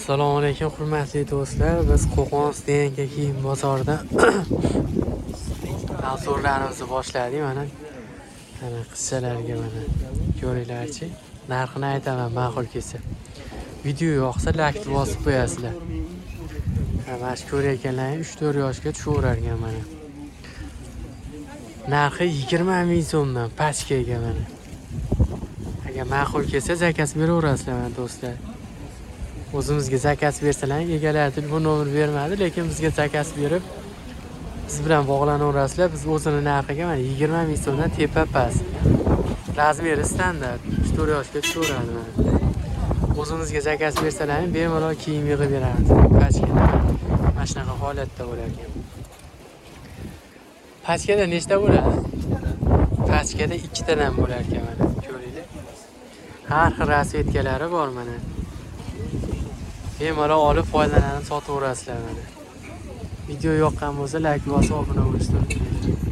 Assalomu alaykum hurmatli do'stlar. Biz Qo'qon Stenka kiyim bozorida mavzularimizni boshladik. Mana qizchalarga mana ko'ringlarchi. Narxini aytaman ma'qul kelsa. Video yoqsa like bosib qo'yasizlar. Mana shu ko'rayotganlaring 3-4 yoshga tushaverarkan mana. Narxi 20 ming so'mdan pachkaga mana. Agar ma'qul kelsa zakaz beraverasizlar mana do'stlar. O'zimizga zakaz bersalar, egalar telefon nomer bermadi, lekin bizga zakaz berib, biz bilan bog'lanaverasizlar. Biz o'zini narxiga mana 20 ming so'mdan tepa past. Razmeri standart, 3-4 yoshga tushaveradi mana. O'zimizga zakaz bersalar, bemalol kiyim yig'ib beramiz. Pachkada. Mana shunaqa holatda bo'lar ekan. Pachkada nechta bo'ladi? Pachkada 2 tadan bo'lar ekan mana. Ko'ringlar. Har xil rasvetkalari bor mana. Bemalol olib foydalanib sotaverasizlar mana. Video yoqqan bo'lsa like bosib obuna bo'lishni unutmanglar.